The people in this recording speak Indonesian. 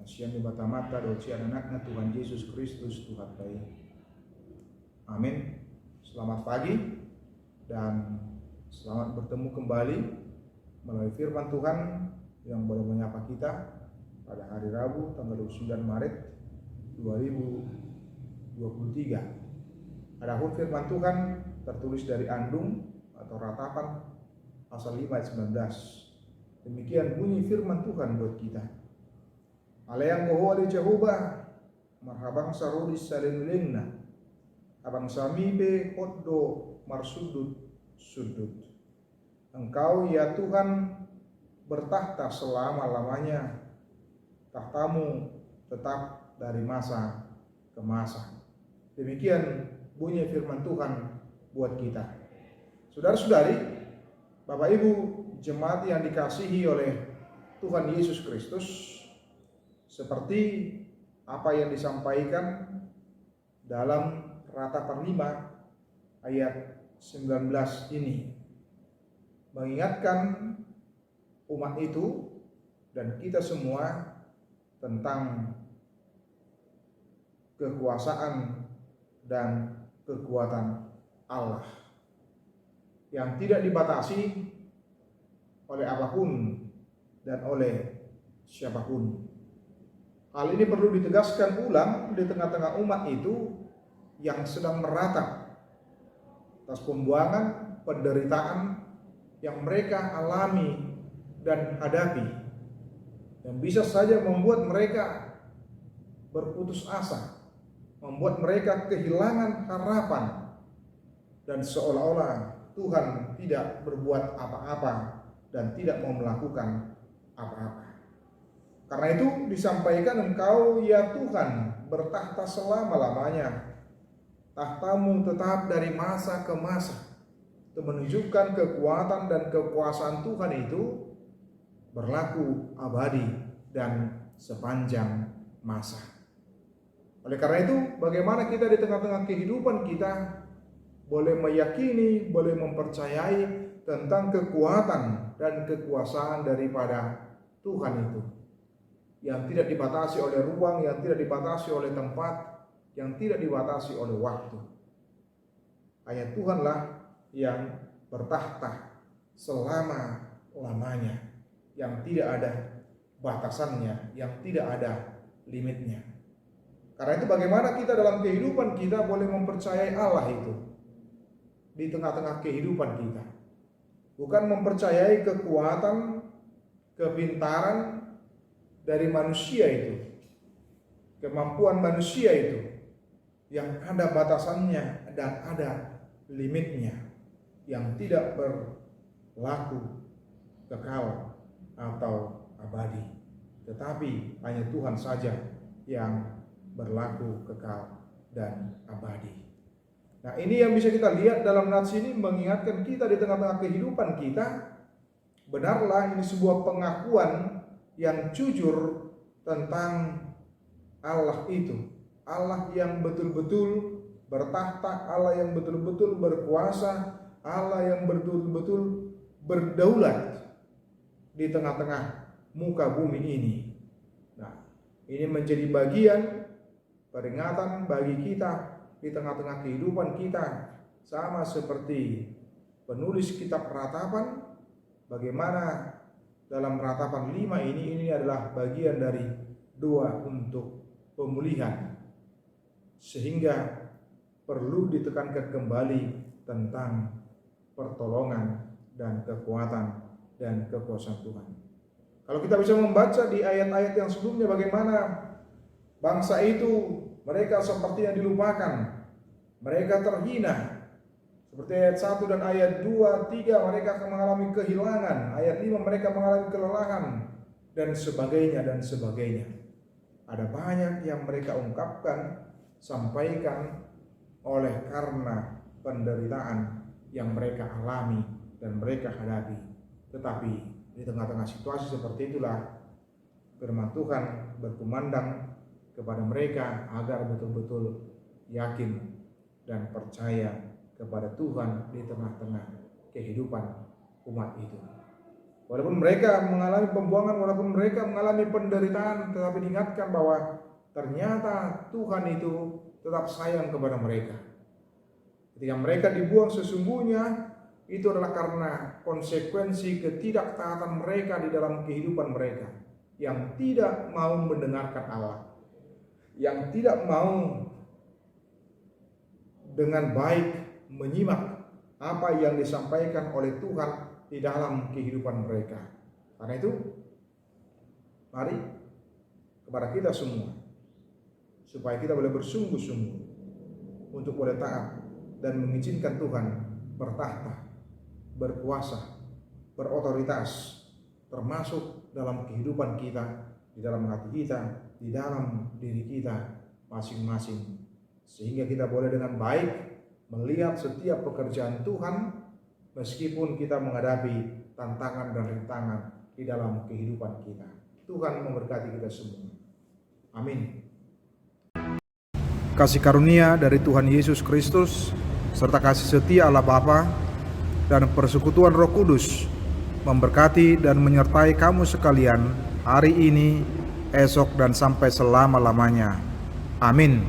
Kasihan di mata-mata docian anaknya Tuhan Yesus Kristus Tuhan baik. Amin. Selamat pagi dan selamat bertemu kembali melalui firman Tuhan yang boleh menyapa kita pada hari Rabu tanggal 29 Maret 2023. Adapun firman Tuhan tertulis dari Andung atau Ratapan pasal 5 ayat 19. Demikian bunyi firman Tuhan buat kita. Alayang goho ali Jehovah marhabang sarudis salinulingna abang samibe koddo marsudut sudut. Engkau ya Tuhan bertahta selama-lamanya, tahtamu tetap dari masa ke masa. Demikian bunyi firman Tuhan buat kita. Saudara-saudari, Bapak Ibu jemaat yang dikasihi oleh Tuhan Yesus Kristus, seperti apa yang disampaikan dalam Ratapan 5 ayat 19 ini, mengingatkan umat itu dan kita semua tentang kekuasaan dan kekuatan Allah yang tidak dibatasi oleh apapun dan oleh siapapun. Hal ini perlu ditegaskan ulang di tengah-tengah umat itu yang sedang meratap atas pembuangan, penderitaan yang mereka alami dan hadapi, yang bisa saja membuat mereka berputus asa, membuat mereka kehilangan harapan, dan seolah-olah Tuhan tidak berbuat apa-apa dan tidak mau melakukan apa-apa. Karena itu disampaikan, engkau ya Tuhan bertahta selama-lamanya, tahtamu tetap dari masa ke masa. Itu menunjukkan kekuatan dan kekuasaan Tuhan itu berlaku abadi dan sepanjang masa. Oleh karena itu, bagaimana kita di tengah-tengah kehidupan kita boleh meyakini, boleh mempercayai tentang kekuatan dan kekuasaan daripada Tuhan itu, yang tidak dibatasi oleh ruang, yang tidak dibatasi oleh tempat, yang tidak dibatasi oleh waktu. Hanya Tuhanlah yang bertahta selama-lamanya, yang tidak ada batasannya, yang tidak ada limitnya. Karena itu bagaimana kita dalam kehidupan kita boleh mempercayai Allah itu di tengah-tengah kehidupan kita. Bukan mempercayai kekuatan, kepintaran dari manusia itu, kemampuan manusia itu yang ada batasannya dan ada limitnya, yang tidak berlaku kekal atau abadi, tetapi hanya Tuhan saja yang berlaku kekal dan abadi. Nah, ini yang bisa kita lihat dalam nats ini, mengingatkan kita di tengah-tengah kehidupan kita, benarlah ini sebuah pengakuan yang jujur tentang Allah itu, Allah yang betul-betul bertahta, Allah yang betul-betul berkuasa, Allah yang betul-betul berdaulat di tengah-tengah muka bumi ini. Nah, ini menjadi bagian peringatan bagi kita di tengah-tengah kehidupan kita, sama seperti penulis kitab Ratapan, bagaimana dalam Ratapan 5 ini adalah bagian dari doa untuk pemulihan, sehingga perlu ditekankan kembali tentang pertolongan dan kekuatan dan kekuasaan Tuhan. Kalau kita bisa membaca di ayat-ayat yang sebelumnya, bagaimana bangsa itu mereka seperti yang dilupakan, mereka terhina. Seperti ayat 1 dan ayat 2, 3 mereka akan mengalami kehilangan, ayat 5 mereka mengalami kelelahan, dan sebagainya dan sebagainya. Ada banyak yang mereka ungkapkan, sampaikan oleh karena penderitaan yang mereka alami dan mereka hadapi. Tetapi di tengah-tengah situasi seperti itulah firman Tuhan berkumandang kepada mereka agar betul-betul yakin dan percaya kepada Tuhan di tengah-tengah kehidupan umat itu. Walaupun mereka mengalami pembuangan, walaupun mereka mengalami penderitaan, tetapi diingatkan bahwa ternyata Tuhan itu tetap sayang kepada mereka. Ketika mereka dibuang, sesungguhnya itu adalah karena konsekuensi ketidaktaatan mereka di dalam kehidupan mereka, yang tidak mau mendengarkan Allah, yang tidak mau dengan baik menyimak apa yang disampaikan oleh Tuhan di dalam kehidupan mereka. Karena itu, mari kepada kita semua, supaya kita boleh bersungguh-sungguh untuk boleh taat dan mengizinkan Tuhan bertahta, berkuasa, berotoritas, termasuk dalam kehidupan kita, di dalam hati kita, di dalam diri kita masing-masing, sehingga kita boleh dengan baik melihat setiap pekerjaan Tuhan, meskipun kita menghadapi tantangan dan rintangan di dalam kehidupan kita. Tuhan memberkati kita semua. Amin. Kasih karunia dari Tuhan Yesus Kristus, serta kasih setia Allah Bapa, dan persekutuan Roh Kudus memberkati dan menyertai kamu sekalian hari ini, esok, dan sampai selama-lamanya. Amin.